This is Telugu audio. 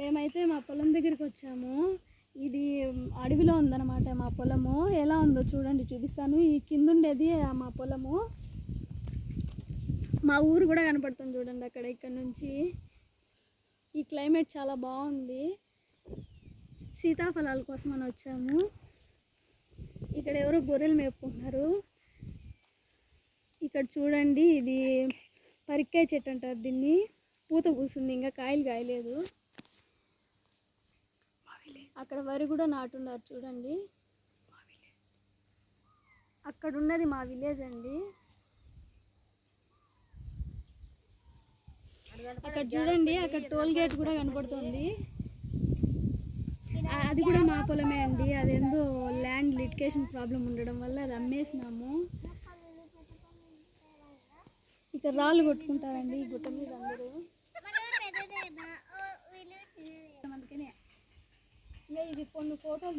మేమైతే మా పొలం దగ్గరికి వచ్చాము. ఇది అడవిలో ఉందన్నమాట మా పొలము. ఎలా ఉందో చూడండి, చూపిస్తాను. ఈ కింద ఉండేది మా పొలము. మా ఊరు కూడా కనపడుతుంది చూడండి అక్కడ. ఇక్కడ నుంచి ఈ క్లైమేట్ చాలా బాగుంది. సీతాఫలాల కోసం అని వచ్చాము. ఇక్కడ ఎవరో గొర్రెలు మేపుకుంటున్నారు. ఇక్కడ చూడండి, ఇది పరిక్కాయ చెట్టు అంటారు దీన్ని. పూత పూసింది, ఇంకా కాయలు కాయలేదు. అక్కడ వరి కూడా నాటున్నారు చూడండి. అక్కడ ఉన్నది మా విలేజ్ అండి. అక్కడ చూడండి, అక్కడ టోల్ గేట్ కూడా కనపడుతుంది. అది కూడా మా పొలమే అండి. అదేందో ల్యాండ్ లిటికేషన్ ప్రాబ్లం ఉండడం వల్ల అది అమ్మేసినాము. ఇక్కడ రాళ్ళు కొట్టుకుంటారండి ఈ గుట్ట మీద అందరూ. అందుకనే ఇది కొన్ని ఫోటోలు